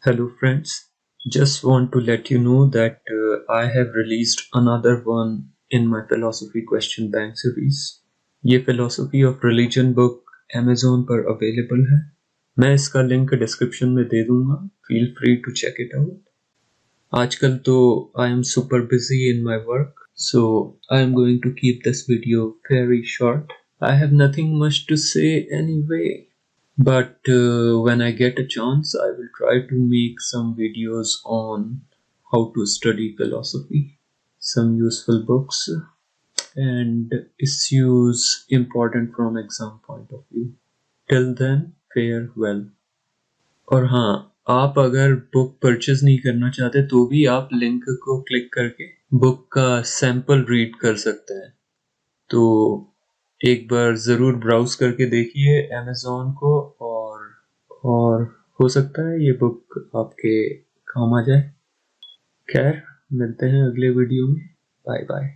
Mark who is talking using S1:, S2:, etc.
S1: Hello friends, just want to let you know that I have released another one in my philosophy question bank series. ये philosophy of religion book Amazon पर available है. मैं इसका link description में दे दूंगा. Feel free to check it out. आजकल तो I am super busy in my work, so I am going to keep this video very short. I have nothing much to say anyway. But when I get a chance, I will try to make some videos on how to study philosophy, some useful books, and issues important from exam point of view. Till then, farewell. और हाँ, आप अगर book purchase नहीं करना चाहते तो भी आप लिंक को क्लिक करके बुक का सैंपल रीड कर सकते हैं. तो एक बार ज़रूर ब्राउज करके देखिए अमेज़न को और हो सकता है ये बुक आपके काम आ जाए. खैर, मिलते हैं अगले वीडियो में. Bye bye.